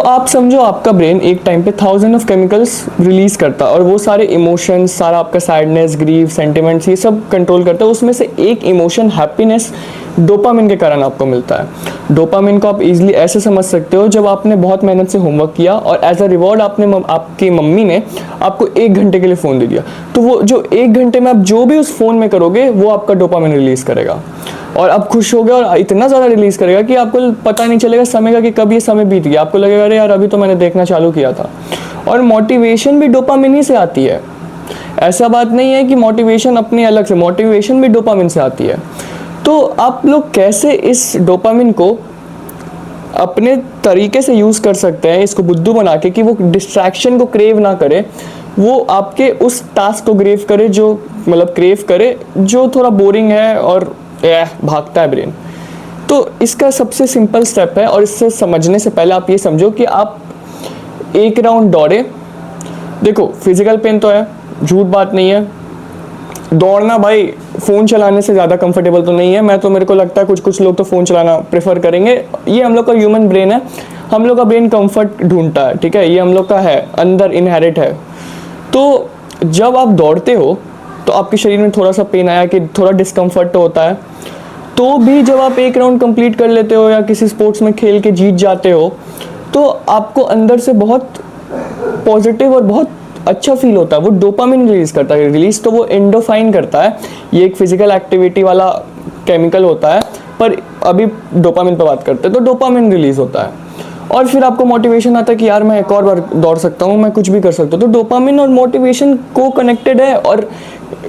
आप समझो आपका ब्रेन एक टाइम पे 1000 ऑफ केमिकल्स रिलीज करता है और वो सारे इमोशंस, सारा आपका सैडनेस, ग्रीफ, सेंटिमेंट्स, ये सब कंट्रोल करता है। उसमें से एक इमोशन हैप्पीनेस डोपामिन के कारण आपको मिलता है। डोपामिन को आप इजीली ऐसे समझ सकते हो, जब आपने बहुत मेहनत से होमवर्क किया और एज अ रिवॉर्ड आपकी मम्मी ने आपको 1 घंटे के लिए फ़ोन दे दिया, तो वो जो 1 घंटे में आप जो भी उस फ़ोन में करोगे वो आपका डोपामिन रिलीज़ करेगा और आप खुश हो गए और इतना ज़्यादा रिलीज़ करेगा कि आपको पता नहीं चलेगा समय का कि कब ये समय बीत गया। आपको लगेगा अरे यार अभी तो मैंने देखना चालू किया था। और मोटिवेशन भी डोपामिन ही से आती है, ऐसा बात नहीं है कि मोटिवेशन अपनी अलग से, मोटिवेशन भी डोपामिन से आती है। तो आप लोग कैसे इस डोपामिन को अपने तरीके से यूज़ कर सकते हैं, इसको बुद्धू बना के कि वो डिस्ट्रैक्शन को क्रेव ना करे, वो आपके उस टास्क को क्रेव करे जो थोड़ा बोरिंग है और भागता है ब्रेन। तो इसका सबसे सिंपल स्टेप है, और इससे समझने से पहले आप ये समझो कि आप 1 राउंड दौड़े। देखो फिजिकल पेन तो है, झूठ बात नहीं है, दौड़ना भाई फ़ोन चलाने से ज़्यादा कंफर्टेबल तो नहीं है। मेरे को लगता है कुछ लोग तो फ़ोन चलाना प्रेफर करेंगे। ये हम लोग का ह्यूमन ब्रेन है, हम लोग का ब्रेन कंफर्ट ढूंढता है, ठीक है, ये हम लोग का है, अंदर इनहेरिट है। तो जब आप दौड़ते हो तो आपके शरीर में थोड़ा सा पेन आया कि थोड़ा डिस्कम्फर्ट तो होता है, तो भी जब आप 1 राउंड कंप्लीट कर लेते हो या किसी स्पोर्ट्स में खेल के जीत जाते हो, तो आपको अंदर से बहुत पॉजिटिव और बहुत अच्छा फील होता है। वो डोपामिन रिलीज करता है, रिलीज तो वो एंडोफाइन करता है, ये एक फिजिकल एक्टिविटी वाला केमिकल होता है, पर अभी डोपामिन पर बात करते हैं। तो डोपामिन रिलीज होता है और फिर आपको मोटिवेशन आता है कि यार मैं एक और बार दौड़ सकता हूँ, मैं कुछ भी कर सकता हूँ। तो डोपामिन और मोटिवेशन को कनेक्टेड है, और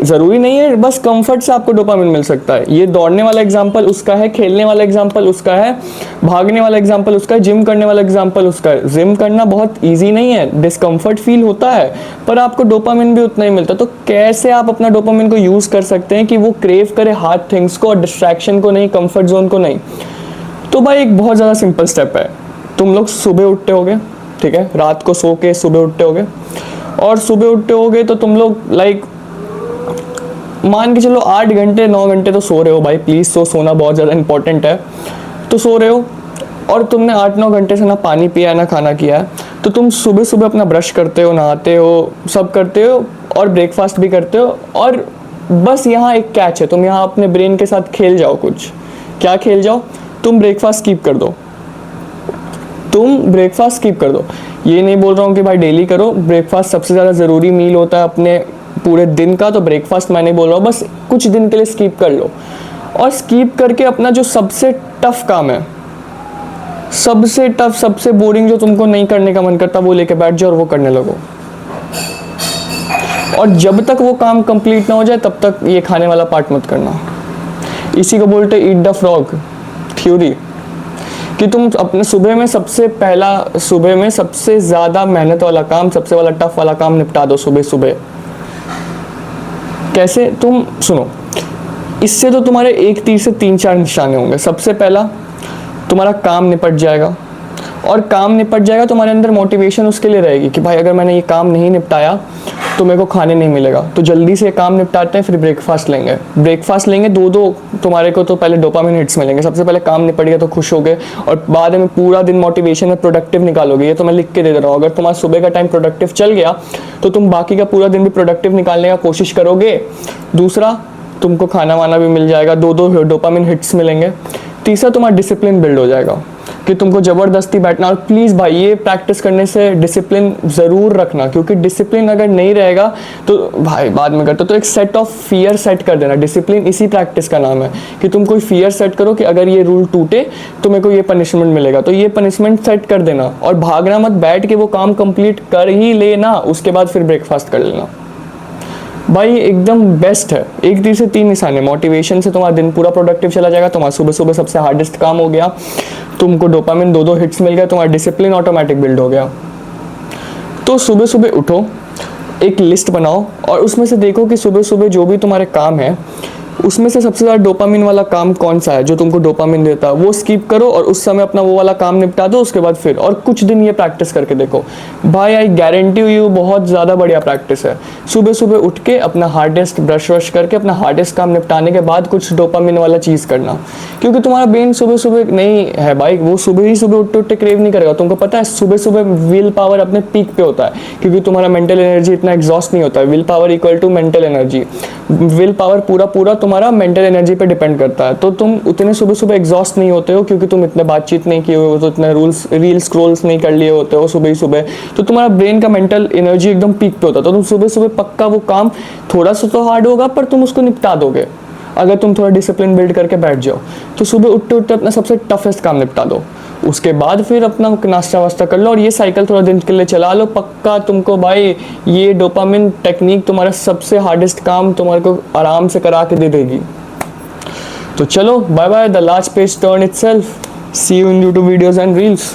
ज़रूरी नहीं है बस कंफर्ट से आपको डोपामिन मिल सकता है। ये दौड़ने वाला एग्जांपल उसका है, खेलने वाला एग्जांपल उसका है, भागने वाला एग्जांपल उसका है, जिम करने वाला एग्जांपल उसका है। जिम करना बहुत ईजी नहीं है, डिस्कम्फर्ट फील होता है, पर आपको डोपामिन भी उतना ही मिलता है। तो कैसे आप अपना डोपामिन को यूज़ कर सकते हैं कि वो क्रेव करे हार्ड थिंग्स को और डिस्ट्रैक्शन को नहीं, कंफर्ट जोन को नहीं। तो भाई एक बहुत ज़्यादा सिंपल स्टेप है। तुम लोग सुबह उठते होगे, ठीक है, रात को सो के सुबह उठते होगे, और सुबह उठते होगे तो तुम लोग मान के चलो 8 घंटे 9 घंटे तो सो रहे हो। भाई प्लीज़ सोना बहुत ज़्यादा इंपॉर्टेंट है। तो सो रहे हो और तुमने 8-9 घंटे से ना पानी पिया है ना खाना किया है, तो तुम सुबह सुबह अपना ब्रश करते हो, नहाते हो, सब करते हो और ब्रेकफास्ट भी करते हो। और बस यहाँ एक कैच है, तुम यहाँ अपने ब्रेन के साथ खेल जाओ। कुछ क्या खेल जाओ, तुम ब्रेकफास्ट स्किप कर दो। ये नहीं बोल रहा हूँ कि भाई डेली करो, ब्रेकफास्ट सबसे ज़्यादा ज़रूरी मील होता है अपने पूरे दिन का, तो ब्रेकफास्ट मैं नहीं बोल रहा हूँ, बस कुछ दिन के लिए स्किप कर लो। और स्किप करके अपना जो सबसे टफ काम है, सबसे टफ, सबसे बोरिंग, जो तुमको नहीं करने का मन करता, वो लेके बैठ जाओ और वो करने लगो। और जब तक वो काम कंप्लीट ना हो जाए तब तक ये खाने वाला पार्ट मत करना। इसी को बोलते ईट द फ्रॉग थ्योरी, कि तुम अपने सुबह में सबसे ज़्यादा मेहनत वाला काम, सबसे वाला टफ वाला काम निपटा दो सुबह सुबह। कैसे, तुम सुनो, इससे तो तुम्हारे एक तीर से 3-4 निशाने होंगे। सबसे पहला, तुम्हारा काम निपट जाएगा, और काम निपट जाएगा तुम्हारे अंदर मोटिवेशन उसके लिए रहेगी कि भाई अगर मैंने ये काम नहीं निपटाया तो मेरे को खाने नहीं मिलेगा, तो जल्दी से काम निपटाते हैं, फिर ब्रेकफास्ट लेंगे 2-2 तुम्हारे को। तो पहले डोपामिन हिट्स मिलेंगे, सबसे पहले काम निपट गया तो खुश हो गए, और बाद में पूरा दिन मोटिवेशन में प्रोडक्टिव निकालोगे। ये तो मैं लिख के दे रहा हूँ, अगर तुम्हारा सुबह का टाइम प्रोडक्टिव चल गया तो तुम बाकी का पूरा दिन भी प्रोडक्टिव निकालने का कोशिश करोगे। दूसरा, तुमको खाना वाना भी मिल जाएगा, 2-2 डोपामिन हिट्स मिलेंगे। तीसरा, तुम्हारा डिसिप्लिन बिल्ड हो जाएगा कि तुमको ज़बरदस्ती बैठना। और प्लीज़ भाई ये प्रैक्टिस करने से डिसिप्लिन ज़रूर रखना, क्योंकि डिसिप्लिन अगर नहीं रहेगा तो भाई बाद में करते तो एक सेट ऑफ फियर सेट कर देना। डिसिप्लिन इसी प्रैक्टिस का नाम है कि तुम कोई फियर सेट करो कि अगर ये रूल टूटे तो मेरे को ये पनिशमेंट मिलेगा, तो ये पनिशमेंट सेट कर देना। और भागना मत, बैठ के वो काम कंप्लीट कर ही लेना, उसके बाद फिर ब्रेकफास्ट कर लेना। भाई एकदम बेस्ट है। एक तीर से 3 निशाने। मोटिवेशन से तुम्हारा दिन पूरा प्रोडक्टिव चला जाएगा, तुम्हारा सुबह सुबह सबसे हार्डेस्ट काम हो गया, तुमको डोपामिन 2-2 हिट्स मिल गया, तुम्हारा डिसिप्लिन ऑटोमेटिक बिल्ड हो गया। तो सुबह सुबह उठो, एक लिस्ट बनाओ और उसमें से देखो कि सुबह सुबह जो भी तुम्हारे काम है उसमें से सबसे ज़्यादा डोपामिन वाला काम कौन सा है जो तुमको डोपामिन देता है, वो स्किप करो और उस समय अपना वो वाला काम निपटा दो। उसके बाद फिर और कुछ दिन ये प्रैक्टिस करके देखो भाई, आई गारंटी यू बहुत ज़्यादा बढ़िया प्रैक्टिस है। सुबह सुबह उठ के अपना हार्डेस्ट ब्रश वश करके अपना हार्डेस्ट काम निपटाने के बाद कुछ डोपामिन वाला चीज़ करना, क्योंकि तुम्हारा ब्रेन सुबह सुबह नहीं है भाई, वो सुबह ही सुबह उठते उठते क्रेव नहीं करेगा। तुमको पता है सुबह सुबह विल पावर अपने पीक पे होता है, क्योंकि तुम्हारा मेंटल एनर्जी इतना एग्जॉस्ट नहीं होता है। Will power equal to mental energy, will power पूरा तुम्हारा मेंटल एनर्जी पे डिपेंड करता है। तो तुम उतने सुबह सुबह एग्जॉस्ट नहीं होते हो, क्योंकि तुम इतने बातचीत नहीं किए हो, तो इतने रील स्क्रॉल्स नहीं कर लिए होते हो सुबह ही सुबह, तो तुम्हारा ब्रेन का मेंटल एनर्जी एकदम पीक पे होता है। तो तुम सुबह सुबह पक्का वो काम थोड़ा सा तो हार्ड होगा पर तुम उसको निपटा दोगे अगर तुम थोड़ा डिसिप्लिन बिल्ड करके बैठ जाओ। तो सुबह उठते उठते अपना सबसे टफेस्ट काम निपटा दो, उसके बाद फिर अपना नाश्ता वास्ता कर लो और ये साइकिल थोड़ा दिन के लिए चला लो। पक्का तुमको भाई ये डोपामिन टेक्निक तुम्हारा सबसे हार्डेस्ट काम तुम्हारे को आराम से करा के दे देगी। तो चलो bye bye, the last page turn itself, see you in YouTube videos and reels.